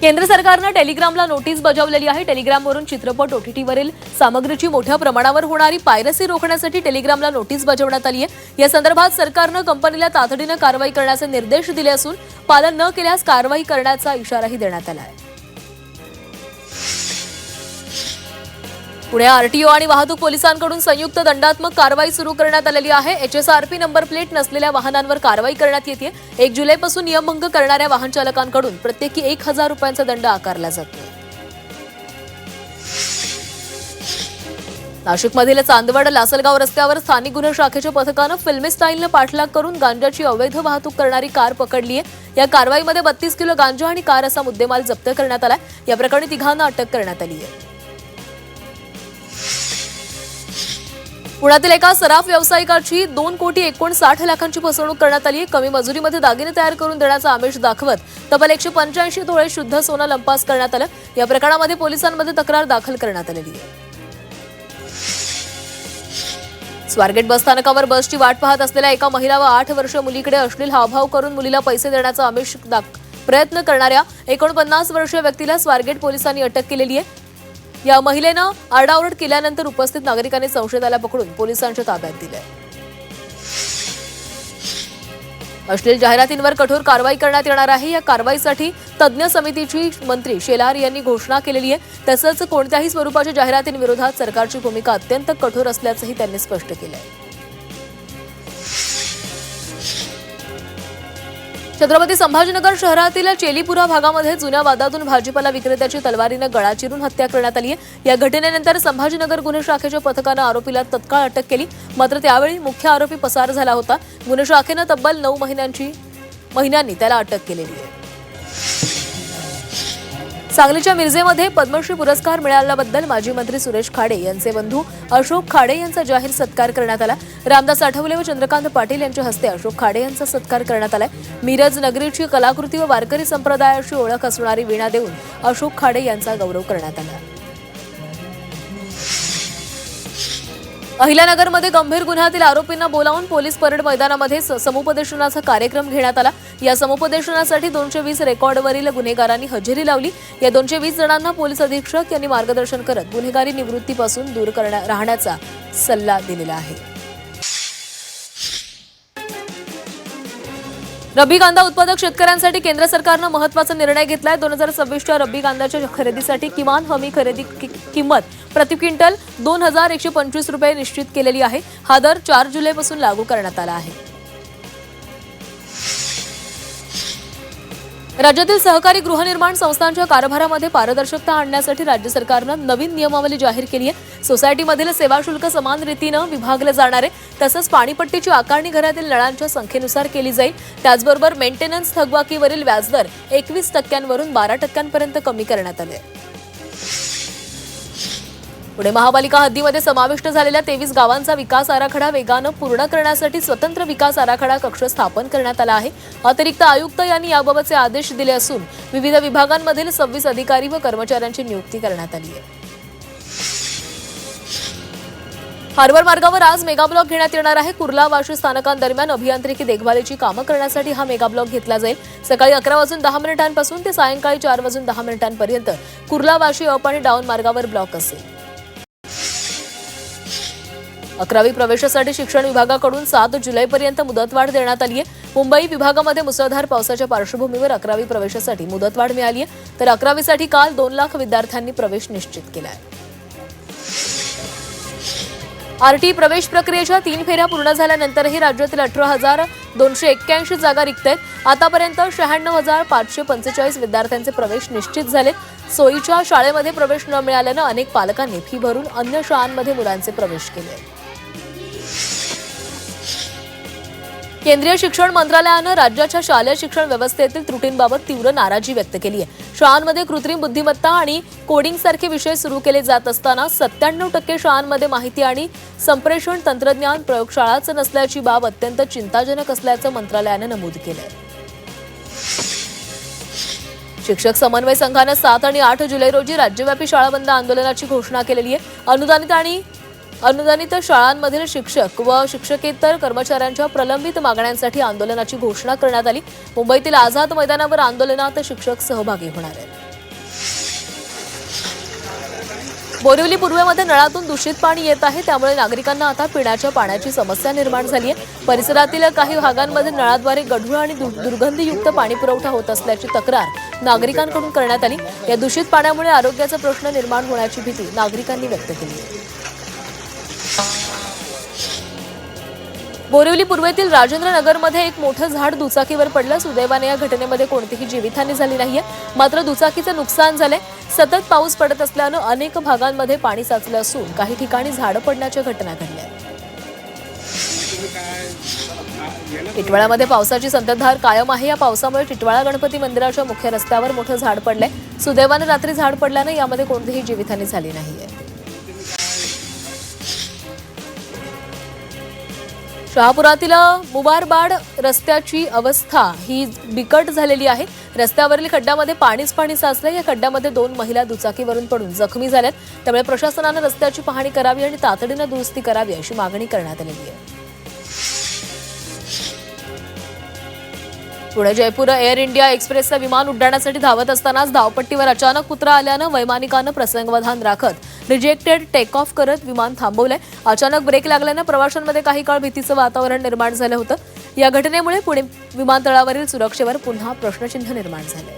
केंद्र सरकारनं टेलिग्रामला नोटीस बजावलेली आहे। टेलिग्रामवरून चित्रपट ओटीटीवरील सामग्रीची मोठ्या प्रमाणावर होणारी पायरसी रोखण्यासाठी टेलिग्रामला नोटीस बजावण्यात आली आहे। या संदर्भात सरकारनं कंपनीला तातडीनं कारवाई करण्याचे निर्देश दिले असून पालन न केल्यास कारवाई करण्याचा इशाराही देण्यात आला आहे। पुणे आरटीओ आणि वाहतूक पोलिसांकडून संयुक्त दंडात्मक कारवाई सुरू करण्यात आलेली आहे। एचएसआरपी नंबर प्लेट नसलेल्या वाहनांवर कारवाई करण्यात येते। 1 जुलैपासून नियमभंग करणाऱ्या वाहन चालकांकडून प्रत्येकी 1000 रुपयांचा दंड आकारला जातो। नाशिकमधील चांदवड लासलगाव रस्त्यावर स्थानिक गुन्हे शाखेच्या पथकानं फिल्मी स्टाईलनं पाठलाग करून गांजाची अवैध वाहतूक करणारी कार पकडली आहे। या कारवाईमध्ये 32 किलो गांजा आणि कार असा मुद्देमाल जप्त करण्यात आला। या प्रकरणी तिघांना अटक करण्यात आली आहे। पुण्यातील एका सराफ व्यावसायिकाची 2,60,00,000ची फसवणूक करण्यात आली। कमी मजुरीमध्ये दागिने तयार करून देण्याचा आमिष दाखवत तब्बल 185 तोळे शुद्ध सोनं लंपास करण्यात आलं। या प्रकरणामध्ये पोलिसांमध्ये तक्रार दाखल करण्यात आलेली आहे। स्वारगेट बसस्थानकावर बसची वाट पाहत असलेल्या एका महिला व 8 वर्षीय मुलीकडे अश्लील हावभाव करून मुलीला पैसे देण्याचा आमिष प्रयत्न करणाऱ्या 49 वर्षीय व्यक्तीला स्वारगेट पोलिसांनी अटक केलेली आहे। या महिलेनं आरडाओरड केल्यानंतर उपस्थित नागरिकांनी संशयिताला पकडून पोलिसांच्या ताब्यात दिले। अश्लील जाहिरातींवर कठोर कारवाई करण्यात येणार आहे। या कारवाईसाठी तज्ज्ञ समितीची मंत्री शेलार यांनी घोषणा केलेली आहे। तसंच कोणत्याही स्वरूपाच्या जाहिरातींविरोधात सरकारची भूमिका अत्यंत कठोर असल्याचंही त्यांनी स्पष्ट केलं आहे। छत्रपती संभाजीनगर शहरातील चेलीपुरा भागामध्ये जुन्या वादातून भाजीपाला विक्रेत्याची तलवारीनं गळा चिरून हत्या करण्यात आली आहे। या घटनेनंतर संभाजीनगर गुन्हे शाखेच्या पथकानं आरोपीला तत्काळ अटक केली। मात्र त्यावेळी मुख्य आरोपी पसार झाला होता। गुन्हे शाखेनं तब्बल 9 महिन्यांनी त्याला अटक केलेली आहे। सांगलीच्या मिरजेमध्ये पद्मश्री पुरस्कार मिळाल्याबद्दल माजी मंत्री सुरेश खाडे यांचे बंधू अशोक खाडे यांचा जाहीर सत्कार करण्यात आला। रामदास आठवले व चंद्रकांत पाटील यांच्या हस्ते अशोक खाडे यांचा सत्कार करण्यात आला। मिरज नगरीची कलाकृती व वारकरी संप्रदायाशी ओळख असणारी वीणा देऊन अशोक खाडे यांचा गौरव करण्यात आला। अहिल्यानगरमध्ये गंभीर गुन्ह्यातील आरोपींना बोलावून पोलीस परेड मैदानामध्ये समुपदेशनाचा कार्यक्रम घेण्यात आला। या समुपदेशनासाठी 220 रेकॉर्डवरील गुन्हेगारांनी हजेरी लावली। या 220 जणांना पोलीस अधीक्षक यांनी मार्गदर्शन करत गुन्हेगारी निवृत्तीपासून दूर राहण्याचा सल्ला दिलेला आहे। रब्बी कांदा उत्पादक शेतकऱ्यांसाठी केंद्र सरकारनं महत्त्वाचा निर्णय घेतलाय। 2026च्या रब्बी कांद्याच्या खरेदीसाठी किमान हमी खरेदी किंमत प्रति क्विंटल 2125 रुपये निश्चित केलेली आहे। हा दर 4 जुलैपासून लागू करण्यात आला आहे। राज्यातील सहकारी गृहनिर्माण संस्थांच्या कारभारामध्ये पारदर्शकता आणण्यासाठी राज्य सरकारनं नवीन नियमावली जाहीर केली आहे। सोसायटीमधील सेवा शुल्क समान रीतीनं विभागले जाणार आहे। तसंच पाणीपट्टीची आकारणी घरातील नळांच्या संख्येनुसार केली जाईल। त्याचबरोबर मेंटेनन्स थकबाकीवरील व्याजदर 21% 12% कमी करण्यात आले। पुणे महापालिका हद्दीमध्ये समाविष्ट झालेल्या 23 गावांचा विकास आराखडा वेगानं पूर्ण करण्यासाठी स्वतंत्र विकास आराखडा कक्ष स्थापन करण्यात आला आहे। अतिरिक्त आयुक्त यांनी याबाबतचे आदेश दिले असून विविध विभागांमधील 26 अधिकारी व कर्मचाऱ्यांची नियुक्ती करण्यात आली आहे। हार्बर मार्गावर आज मेगाब्लॉक घेण्यात येणार आहे। कुर्ला वाशी स्थानकांदरम्यान अभियांत्रिकी देखभालीची कामं करण्यासाठी हा मेगाब्लॉक घेतला जाईल। सकाळी 11:10 पासून ते सायंकाळी 4:10 कुर्ला वाशी अप आणि डाऊन मार्गावर ब्लॉक असेल। 11वी प्रवेशासाठी शिक्षण विभागाकडून 7 जुलैपर्यंत मुदतवाढ देण्यात आली आहे। मुंबई विभागामध्ये मुसळधार पावसाच्या पार्श्वभूमीवर 11वी प्रवेशासाठी मुदतवाढ मिळाली आहे। तर 11वीसाठी काल 2 लाख विद्यार्थ्यांनी प्रवेश निश्चित केला आहे। आरटी प्रवेश प्रक्रियेच्या 3 फेऱ्या पूर्ण झाल्यानंतरही राज्यातील 18,281 जागा रिक्त आहेत। आतापर्यंत 96,545 विद्यार्थ्यांचे प्रवेश निश्चित झाले। सोयीच्या शाळेमध्ये प्रवेश न मिळाल्यानं अनेक पालकांनी फी भरून अन्य शाळांमध्ये मुलांचे प्रवेश केले। केंद्रीय शिक्षण मंत्रालयानं राज्याच्या शालेय शिक्षण व्यवस्थेतील त्रुटींबाबत तीव्र नाराजी व्यक्त केली आहे। शाळांमध्ये कृत्रिम बुद्धिमत्ता आणि कोडिंगसारखे विषय सुरू केले जात असताना 97% शाळांमध्ये माहिती आणि संप्रेषण तंत्रज्ञान प्रयोगशाळाच नसल्याची बाब अत्यंत चिंताजनक असल्याचं मंत्रालयानं नमूद केलं आहे। शिक्षक समन्वय संघानं 7 आणि 8 जुलै रोजी राज्यव्यापी शाळा बंद आंदोलनाची घोषणा केलेली आहे। अनुदानित आणि अनुदानित शाळांमधील शिक्षक व शिक्षकेतर कर्मचाऱ्यांच्या प्रलंबित मागण्यांसाठी आंदोलनाची घोषणा करण्यात आली। मुंबईतील आझाद मैदानावर आंदोलनात शिक्षक सहभागी होणार आहेत। बोरिवली पूर्वेमध्ये नळातून दूषित पाणी येत आहे, त्यामुळे नागरिकांना आता पिण्याच्या पाण्याची समस्या निर्माण झाली आहे। परिसरातील काही भागांमध्ये नळाद्वारे गढूळ आणि दुर्गंधीयुक्त पाणी पुरवठा होत असल्याची तक्रार नागरिकांकडून करण्यात आली। या दूषित पाण्यामुळे आरोग्याचा प्रश्न निर्माण होण्याची भीती नागरिकांनी व्यक्त केली आहे। बोरिवली पूर्वेतील राजेंद्र नगरमध्ये एक मोठं झाड दुचाकीवर पडलं। सुदैवाने या घटनेमध्ये कोणतीही जीवितहानी झाली नाहीये, मात्र दुचाकीचं नुकसान झालंय। सतत पाऊस पडत असल्यानं अनेक भागांमध्ये पाणी साचलं असून काही ठिकाणी झाडं पडण्याच्या घटना घडल्या। टिटवाळ्यामध्ये पावसाची संततधार कायम आहे। या पावसामुळे टिटवाळा गणपती मंदिराच्या मुख्य रस्त्यावर मोठं झाड पडलंय। सुदैवाने रात्री झाड पडल्यानं यामध्ये कोणतीही जीवितहानी झाली नाहीये। शहापुरातील मुबारबाड रस्त्याची अवस्था ही बिकट झालेली आहे। रस्त्यावरील खड्ड्यामध्ये पाणीच पाणी साचलं। या खड्ड्यामध्ये 2 महिला दुचाकीवरून पडून जखमी झाल्यात, त्यामुळे प्रशासनानं रस्त्याची पाहणी करावी आणि तातडीनं दुरुस्ती करावी अशी मागणी करण्यात आली आहे। पुणे जयपूर एअर इंडिया एक्सप्रेसचं विमान उड्डाणासाठी धावत असतानाच धावपट्टीवर अचानक पुत्रा आल्यानं वैमानिकानं प्रसंगावधान राखत रिजेक्टेड टेक ऑफ करत विमान थांबवलंय। अचानक ब्रेक लागल्यानं प्रवाशांमध्ये काही काळ भीतीचं वातावरण निर्माण झालं होतं। या घटनेमुळे पुणे विमानतळावरील सुरक्षेवर पुन्हा प्रश्नचिन्ह निर्माण झालंय।